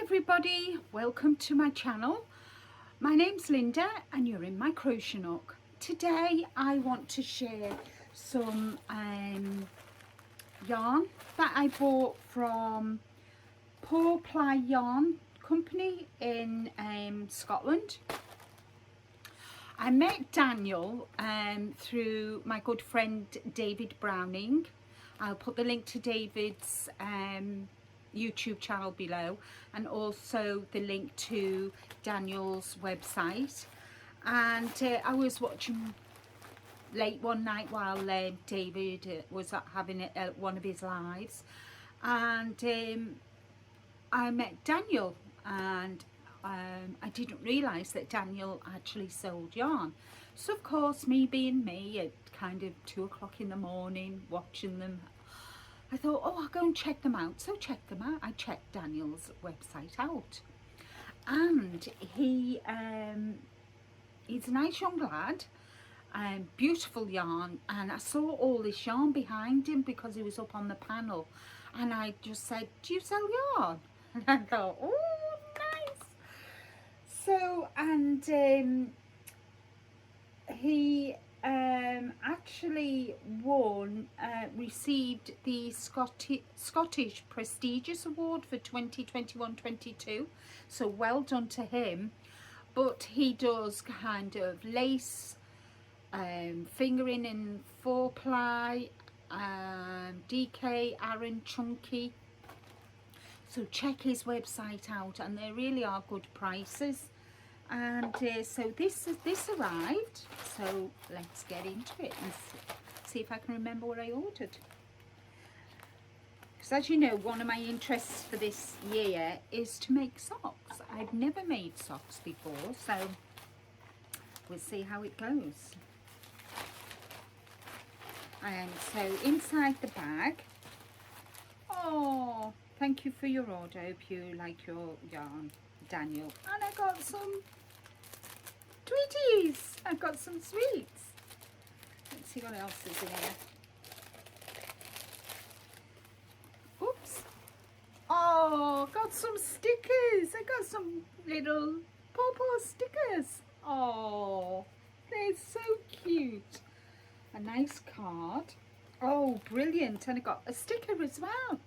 everybody, welcome to my channel. My name's Linda and you're in my crochet nook. Today I want to share some yarn that I bought from Paw Ply Yarn Company in Scotland. I met Daniel through my good friend David Browning. I'll put the link to David's YouTube channel below, and also the link to Daniel's website. And I was watching late one night while David was having one of his lives, and I met Daniel, and I didn't realise that Daniel actually sold yarn. So of course, me being me, at kind of 2 o'clock in the morning watching them, I thought, oh, I'll go and check them out. So check them out. I checked Daniel's website out, and he's a nice young lad, beautiful yarn. And I saw all this yarn behind him because he was up on the panel, and I just said, do you sell yarn? And I thought, oh, nice. So, and he actually received the Scottish Prestigious Award for 2021-22, so well done to him. But he does kind of lace, fingering and 4-ply, DK, Aran, chunky. So check his website out, and there really are good prices. And so this arrived, so let's get into it and see if I can remember what I ordered. Because as you know, one of my interests for this year is to make socks. I've never made socks before, so we'll see how it goes. So inside the bag, oh, thank you for your order. I hope you like your yarn, Daniel. And I got some Tweeties. I've got some sweets. Let's see what else is in here. Oops. Oh, got some stickers. I got some little pawpaw stickers. Oh, they're so cute. A nice card. Oh, brilliant. And I got a sticker as well.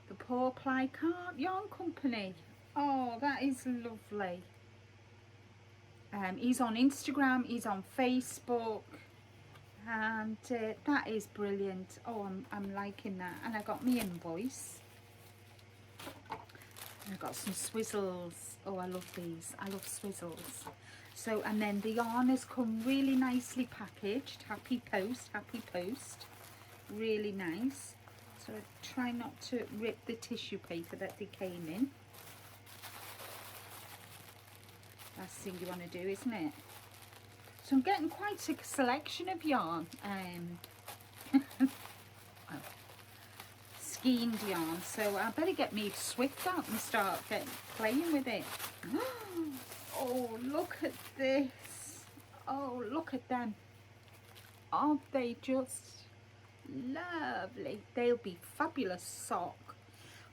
The Paw Ply Yarn Company. Oh, that is lovely. He's on Instagram, he's on Facebook, and that is brilliant. Oh, I'm liking that. And I got my invoice. And I got some swizzles. Oh, I love these. I love swizzles. So, and then the yarn has come really nicely packaged. Happy post, happy post. Really nice. So I try not to rip the tissue paper that they came in. Last thing you want to do, isn't it? So I'm getting quite a selection of yarn. Skeined yarn. So I better get me Swift out and start playing with it. Oh, look at this. Oh, look at them. Aren't they just lovely? They'll be fabulous sock.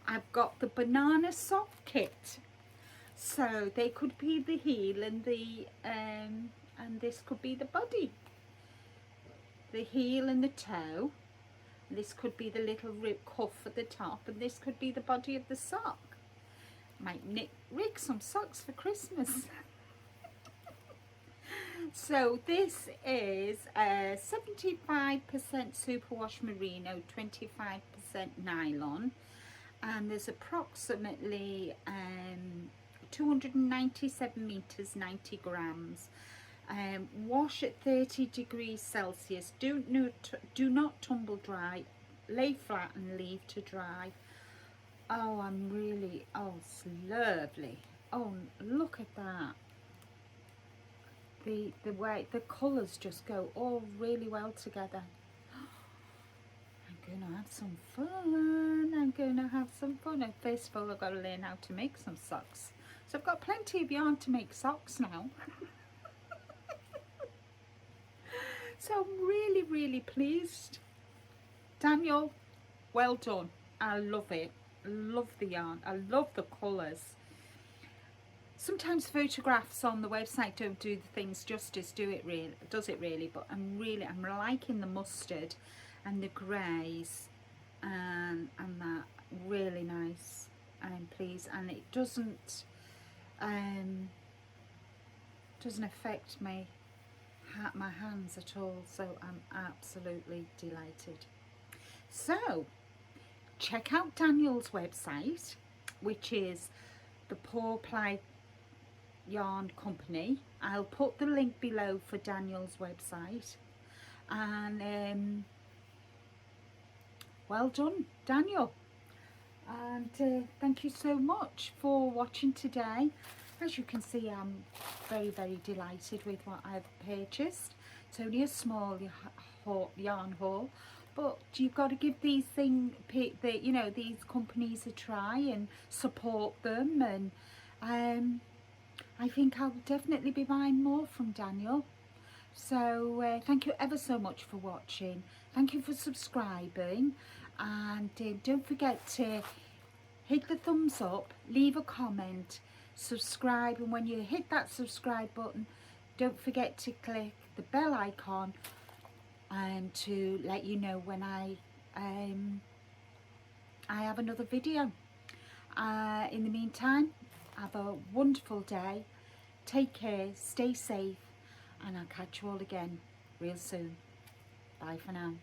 I've got the banana sock kit. So they could be the heel and the and this could be the body. The heel and the toe. This could be the little rib cuff at the top, and this could be the body of the sock. Might rig some socks for Christmas. So this is 75% superwash merino, 25% nylon, and there's approximately 297 meters, 90 grams. Wash at 30 degrees Celsius. Do not tumble dry. Lay flat and leave to dry. Oh, oh, it's lovely. Oh, look at that. The way the colours just go all really well together. I'm gonna have some fun. I'm gonna have some fun. And first of all, I've got to learn how to make some socks. So I've got plenty of yarn to make socks now. So I'm really pleased. Daniel, well done. I love it. I love the yarn. I love the colours. Sometimes photographs on the website don't do the things justice, does it really? But I'm liking the mustard and the greys and that, really nice. Please, and it doesn't affect my hands at all, so I'm absolutely delighted. So check out Daniel's website, which is the Paw Ply Yarn Company. I'll put the link below for Daniel's website, and well done, Daniel, and thank you so much for watching today. As you can see, I'm very delighted with what I've purchased. It's only a small yarn haul, but you've got to give these these companies a try and support them, and I think I'll definitely be buying more from Daniel. So thank you ever so much for watching. Thank you for subscribing, and don't forget to hit the thumbs up, leave a comment, subscribe, and when you hit that subscribe button, don't forget to click the bell icon to let you know when I have another video. In the meantime, have a wonderful day, take care, stay safe, and I'll catch you all again real soon. Bye for now.